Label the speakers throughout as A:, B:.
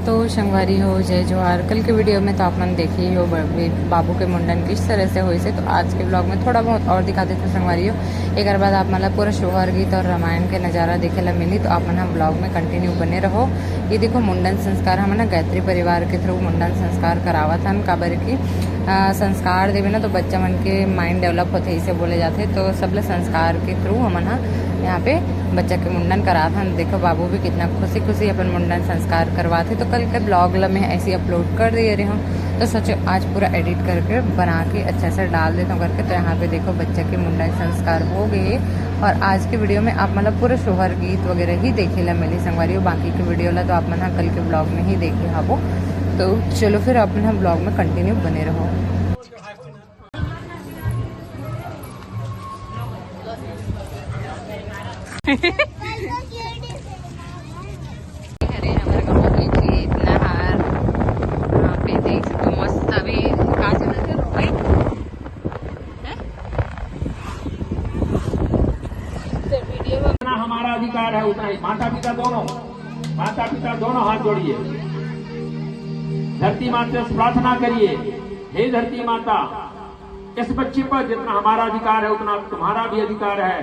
A: तो संगवारी हो जय जोहार। कल के वीडियो में तो आपने देखी हो बाबू के मुंडन किस तरह से हुई से, तो आज के ब्लॉग में थोड़ा बहुत और दिखा देते संगवारी हो। एक बाद आप मतलब पूरा सोहर गीत और रामायण के नज़ारा देखे ला मिली, तो आप हम ब्लॉग में कंटिन्यू बने रहो। ये देखो मुंडन संस्कार हम ना गायत्री परिवार के थ्रू मुंडन संस्कार करावत हन। काबर की संस्कार देवे ना तो बच्चा मन के माइंड डेवलप होते इसे बोले जाते, तो सब ले संस्कार के थ्रू हमन यहाँ पे बच्चा के मुंडन करात हन। देखो बाबू भी कितना खुशी खुशी अपन मुंडन संस्कार करवाते, तो कल के ब्लॉग में ऐसे अपलोड कर दिए रहे हूँ, तो सोचो आज पूरा एडिट करके बना के अच्छा से डाल देता हूँ करके। तो यहाँ पे देखो बच्चा के मुंडन संस्कार हो गए, और आज के वीडियो में आप मतलब पूरा सोहर गीत वगैरह ही देखे ला मिली संगवारी। बाकी के वीडियो ला तो आप मन कल के ब्लॉग में ही देखे हबो। तो चलो फिर अपना ब्लॉग में कंटिन्यू बने रहो। अरे हमारे गाँव में खेत नहर यहाँ पे देख सकते हो मस्त। अभी कहाँ से मिलते रोपाई वीडियो में
B: हमारा अधिकार है उतना ही। माता पिता दोनों हाथ जोड़िए, धरती माता से प्रार्थना करिए, हे धरती माता इस बच्चे पर जितना हमारा अधिकार है उतना तुम्हारा भी अधिकार है।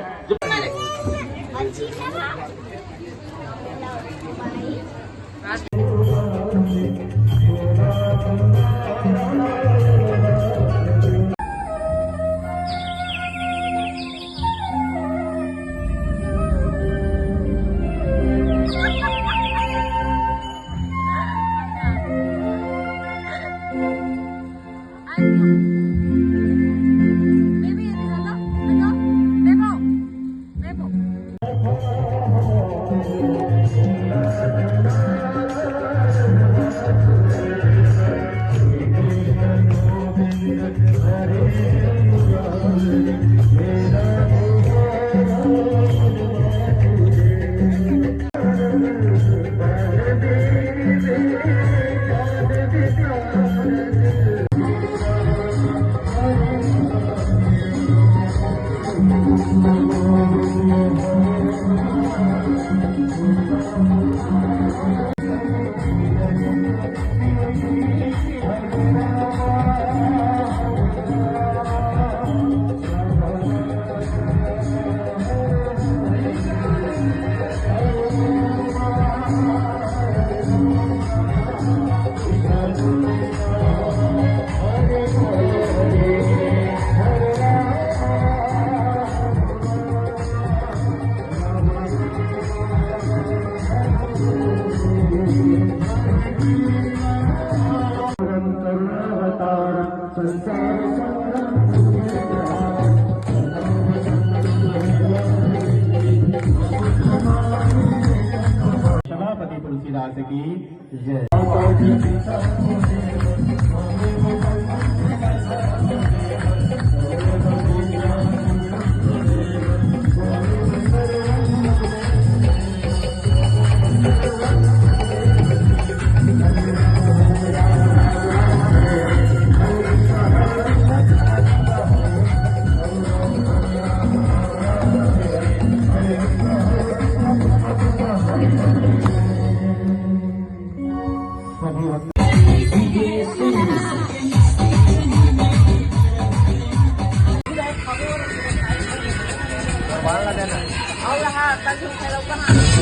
B: सभापति तुलसीदास की जय।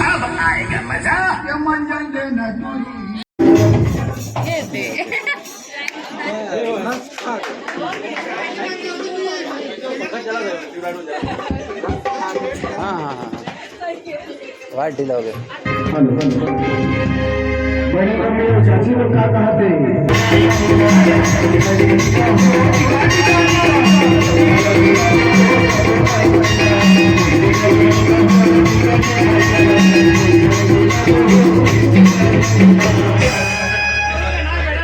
C: अब आएगा मजा ये मंजन देना
D: हाँ वाट ढीला हो गया।
C: बड़े बड़े चाची लोग क्या कहते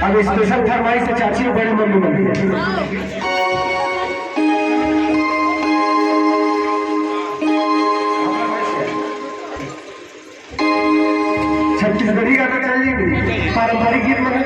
C: अब स्पेशल फरमाइश से चाची और बड़े मम्मी बनती है। छत्तीसगढ़ी गाना चलेंगे, पारंपरिक गीत में चले।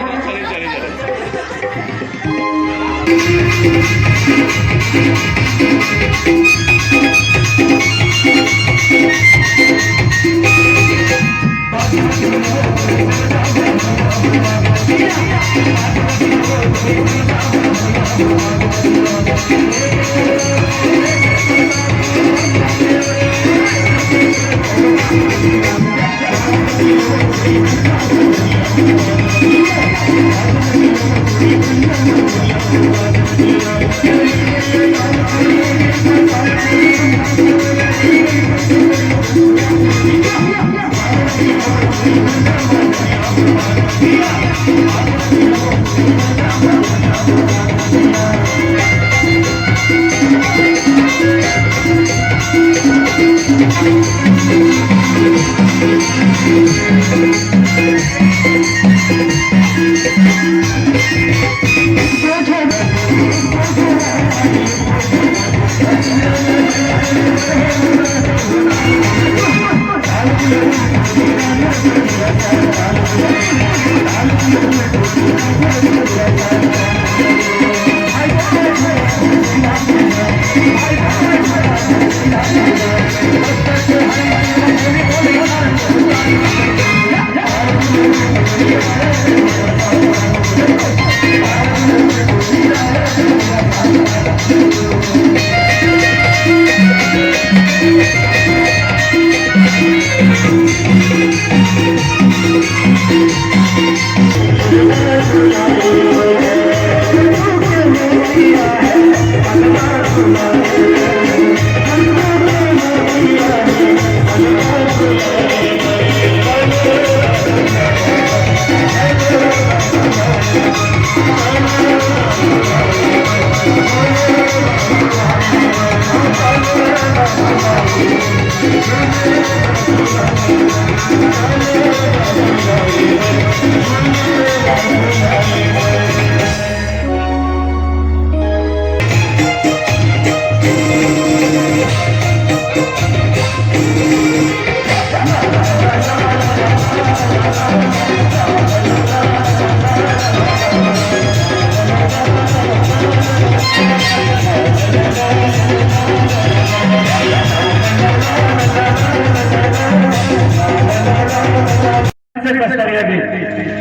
C: Thank you.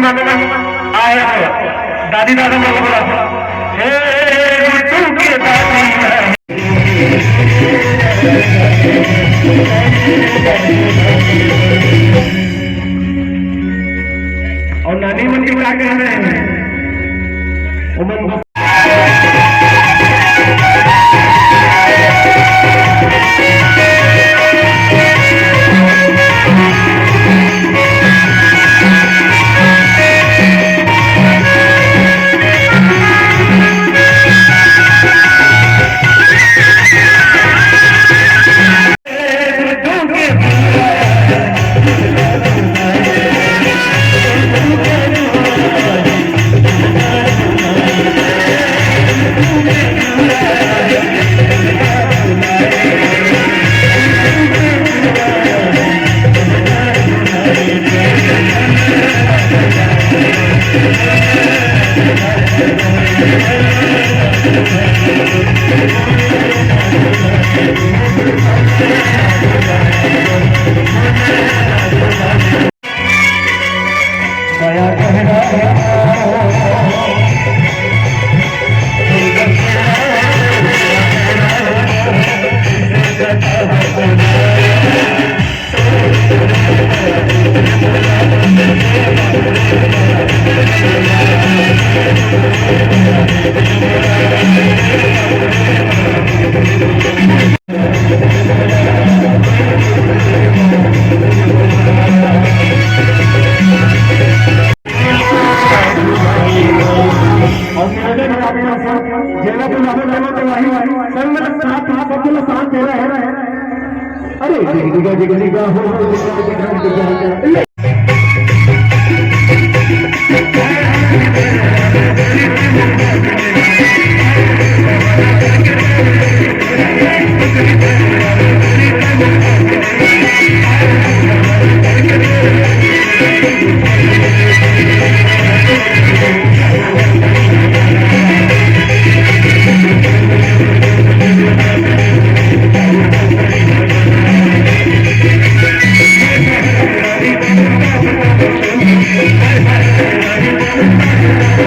C: मामी मामी आया है दादी दादा ने बोला हे तू के दादी और नानी मन के क्या कह रहे हैं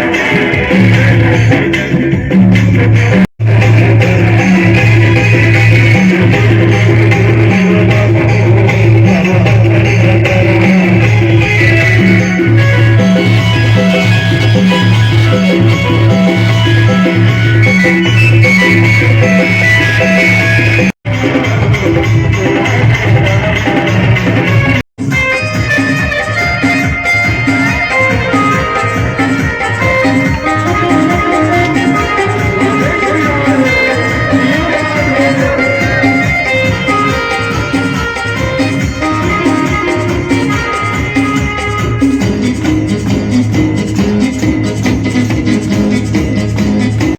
E: Thank you.